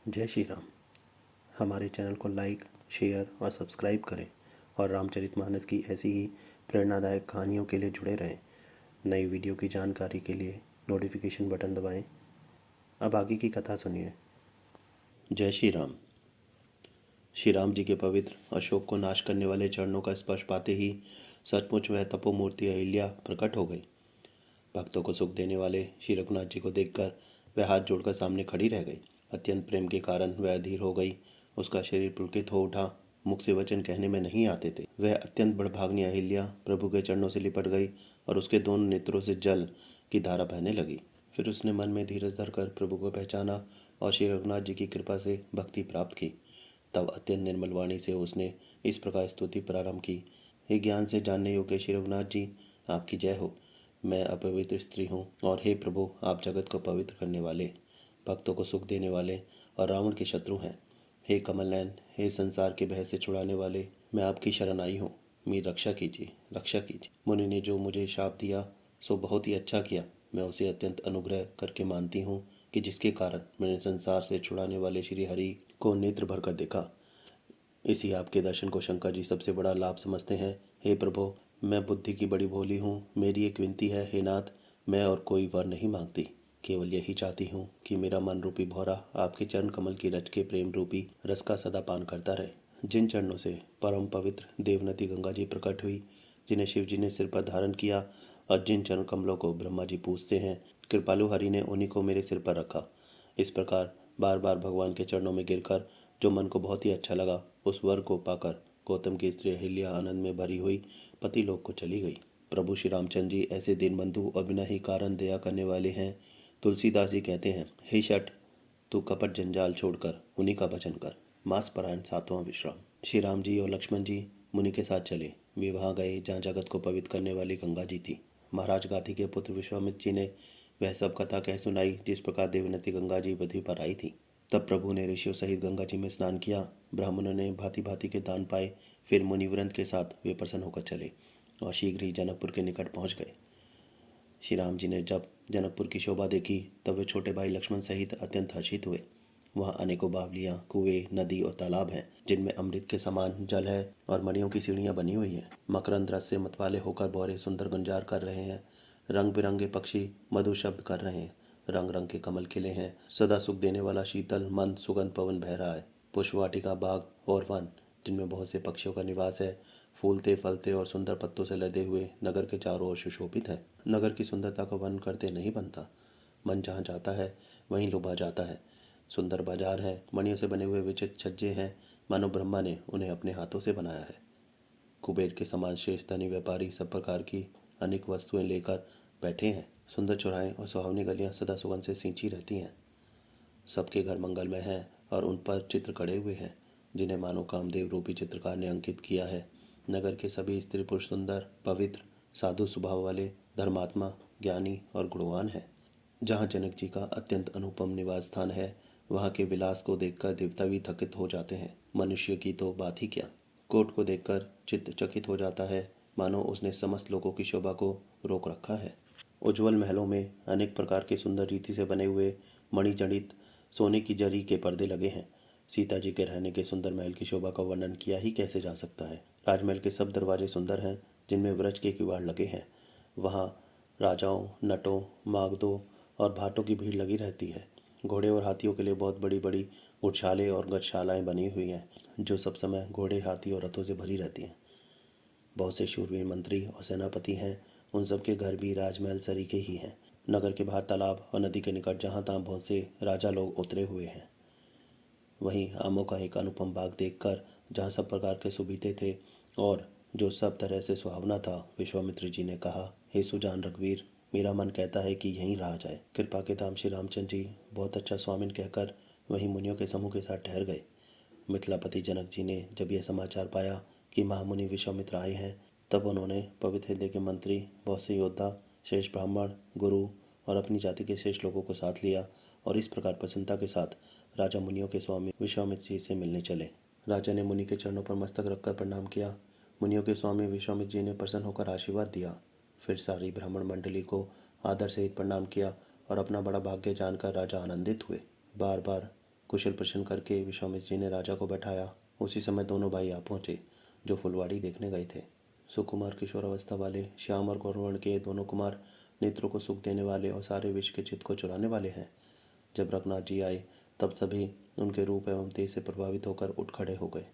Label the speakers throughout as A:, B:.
A: जय श्री राम। हमारे चैनल को लाइक, शेयर और सब्सक्राइब करें और रामचरितमानस की ऐसी ही प्रेरणादायक कहानियों के लिए जुड़े रहें। नई वीडियो की जानकारी के लिए नोटिफिकेशन बटन दबाएं। अब आगे की कथा सुनिए। जय श्री राम। श्री राम जी के पवित्र अशोक को नाश करने वाले चरणों का स्पर्श पाते ही सचमुच वह तपोमूर्ति अहिल्या प्रकट हो गई। भक्तों को सुख देने वाले श्री रघुनाथ जी को देखकर वह हाथ जोड़कर सामने खड़ी रह गई। अत्यंत प्रेम के कारण वह अधीर हो गई। उसका शरीर पुलकित हो उठा। मुख से वचन कहने में नहीं आते थे। वह अत्यंत बड़भाग्नि अहिल्या प्रभु के चरणों से लिपट गई और उसके दोनों नेत्रों से जल की धारा बहने लगी। फिर उसने मन में धीरज धरकर प्रभु को पहचाना और श्री रघुनाथ जी की कृपा से भक्ति प्राप्त की। तब अत्यंत निर्मल वाणी से उसने इस प्रकार स्तुति प्रारंभ की। हे ज्ञान से जानने योग्य श्री रघुनाथ जी, आपकी जय हो। मैं अपवित्र स्त्री हूँ और हे प्रभु, आप जगत को पवित्र करने वाले, भक्तों को सुख देने वाले और रावण के शत्रु हैं। हे कमल नयन, हे संसार के भय से छुड़ाने वाले, मैं आपकी शरण आई हूँ। मेरी रक्षा कीजिए, रक्षा कीजिए। मुनि ने जो मुझे शाप दिया सो बहुत ही अच्छा किया। मैं उसे अत्यंत अनुग्रह करके मानती हूँ कि जिसके कारण मैंने संसार से छुड़ाने वाले श्री हरि को नेत्र भर कर देखा। इसी आपके दर्शन को शंकर जी सबसे बड़ा लाभ समझते हैं। हे प्रभु, मैं बुद्धि की बड़ी भोली हूँ। मेरी एक विनती है, हे नाथ, मैं और कोई वर नहीं मांगती। केवल यही चाहती हूँ कि मेरा मन रूपी भौरा आपके चरण कमल की रच के प्रेम रूपी रस का सदा पान करता रहे। जिन चरणों से परम पवित्र देवनती गंगा जी प्रकट हुई, जिन्हें शिव जी ने सिर पर धारण किया और जिन चरण कमलों को ब्रह्मा जी पूजते हैं, कृपालु हरि ने उन्हीं को मेरे सिर पर रखा। इस प्रकार बार बार भगवान के चरणों में गिरकर जो मन को बहुत ही अच्छा लगा, उस वर को पाकर गौतम की स्त्री अहिल्या आनंद में भरी हुई पति लोक को चली गई। प्रभु श्री रामचंद्र जी ऐसे दीनबंधु और बिना ही कारण दया करने वाले हैं। तुलसीदास जी कहते हैं, हे शठ, तू कपट जंजाल छोड़कर उन्हीं का भजन कर। मास परायण सातवां विश्राम। श्री राम जी और लक्ष्मण जी मुनि के साथ चले। वे वहां गए जहाँ जगत को पवित्र करने वाली गंगा जी थी। महाराज गाधी के पुत्र विश्वामित्र जी ने वह सब कथा कह सुनाई जिस प्रकार देवनती गंगा जी पृथ्वी पर आई थी। तब प्रभु ने ऋषियों सहित गंगा जी में स्नान किया। ब्राह्मणों ने भांति भांति के दान पाए। फिर मुनिवृंद के साथ वे प्रसन्न होकर चले और शीघ्र ही जनकपुर के निकट पहुंच गए। श्री राम जी ने जब जनकपुर की शोभा देखी तब वे छोटे भाई लक्ष्मण सहित अत्यंत हर्षित हुए। वहाँ अनेकों बावलियाँ, कुएं, नदी और तालाब हैं जिनमें अमृत के समान जल है और मणियों की सीढ़ियाँ बनी हुई हैं। मकरंद रस से मतवाले होकर भौरे सुंदर गुंजार कर रहे हैं। रंग बिरंगे पक्षी मधुर शब्द कर रहे हैं। रंग रंग के कमल खिले हैं। सदा सुख देने वाला शीतल मंद सुगंध पवन बह रहा है। पुष्पवाटिका, बाग और वन जिनमें बहुत से पक्षियों का निवास है, फूलते फलते और सुंदर पत्तों से लदे हुए नगर के चारों ओर सुशोभित है। नगर की सुंदरता का वर्णन करते नहीं बनता। मन जहाँ जाता है वहीं लुभा जाता है। सुंदर बाजार है, मणियों से बने हुए विचित्र छज्जे हैं, मानो ब्रह्मा ने उन्हें अपने हाथों से बनाया है। कुबेर के समान श्रेष्ठ धनी व्यापारी सब प्रकार की अनेक वस्तुएं लेकर बैठे हैं। सुंदर चौराहे और सुहावनी गलियां सदा सुगंध से सींची रहती हैं। सबके घर मंगलमय हैं और उन पर चित्र कड़े हुए हैं जिन्हें मानो कामदेव रूपी चित्रकार ने अंकित किया है। नगर के सभी स्त्री पुरुष सुंदर, पवित्र, साधु स्वभाव वाले, धर्मात्मा, ज्ञानी और गुणवान हैं। जहाँ जनक जी का अत्यंत अनुपम निवास स्थान है, वहाँ के विलास को देखकर देवता भी थकित हो जाते हैं। मनुष्य की तो बात ही क्या। कोट को देखकर चित्त चकित हो जाता है, मानो उसने समस्त लोगों की शोभा को रोक रखा है। उज्ज्वल महलों में अनेक प्रकार के सुंदर रीति से बने हुए मणिजड़ित सोने की जरी के पर्दे लगे हैं। सीता जी के रहने के सुंदर महल की शोभा का वर्णन किया ही कैसे जा सकता है। राजमहल के सब दरवाजे सुंदर हैं जिनमें व्रज के किवाड़ लगे हैं। वहाँ राजाओं, नटों, मागधों और भाटों की भीड़ लगी रहती है। घोड़े और हाथियों के लिए बहुत बड़ी बड़ी उठशालें और गजशालाएं बनी हुई हैं जो सब समय घोड़े, हाथी और रथों से भरी रहती हैं। बहुत से शूरवीर मंत्री और सेनापति हैं। उन सब के घर भी राजमहल सरीखे ही हैं। नगर के बाहर तालाब और नदी के निकट जहाँ तहाँ बहुत से राजा लोग उतरे हुए हैं। वहीं आमों का एक अनुपम बाग देखकर जहाँ सब प्रकार के सुबीते थे और जो सब तरह से सुहावना था, विश्वामित्र जी ने कहा, हे सुजान रघुवीर, मेरा मन कहता है कि यहीं रहा जाए। कृपा के धाम श्री रामचंद्र जी बहुत अच्छा स्वामिन कहकर वहीं मुनियों के समूह के साथ ठहर गए। मिथिलापति जनक जी ने जब यह समाचार पाया कि महामुनि विश्वामित्र आए हैं, तब उन्होंने पवित्र हृदय के मंत्री, बहुत से योद्धा, श्रेष्ठ ब्राह्मण, गुरु और अपनी जाति के श्रेष्ठ लोगों को साथ लिया और इस प्रकार प्रसन्नता के साथ राजा मुनियों के स्वामी विश्वामित्र जी से मिलने चले। राजा ने मुनि के चरणों पर मस्तक रखकर प्रणाम किया। मुनियों के स्वामी विश्वामित्र जी ने प्रसन्न होकर आशीर्वाद दिया। फिर सारी ब्राह्मण मंडली को आदर सहित प्रणाम किया और अपना बड़ा भाग्य जानकर राजा आनंदित हुए। बार बार कुशल प्रश्न करके विश्वामित्र जी ने राजा को बैठाया। उसी समय दोनों भाई आ पहुँचे जो फुलवाड़ी देखने गए थे। सुकुमार किशोर अवस्था वाले श्याम और गौरवर्ण के दोनों कुमार नेत्रों को सुख देने वाले और सारे विश्व के चित्त को चुराने वाले हैं। जब रघुनाथ जी आए तब सभी उनके रूप एवं तेज से प्रभावित होकर उठ खड़े हो गए।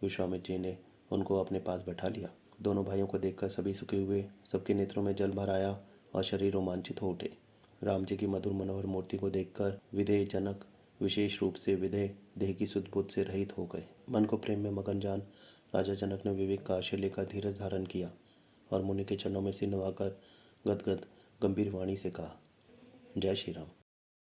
A: विश्वामित्र जी ने उनको अपने पास बैठा लिया। दोनों भाइयों को देखकर सभी सुखी हुए, सबके नेत्रों में जल भर आया और शरीर रोमांचित हो उठे। राम जी की मधुर मनोहर मूर्ति को देखकर विदेह जनक विशेष रूप से विदेह देह की सुध बुद्ध से रहित हो गए। मन को प्रेम में मगन जान राजा जनक ने विवेक का आश्रय लेकर धीरज धारण किया और मुनि के चरणों में सिर नवाकर गदगद गंभीर वाणी से कहा, जय श्री राम।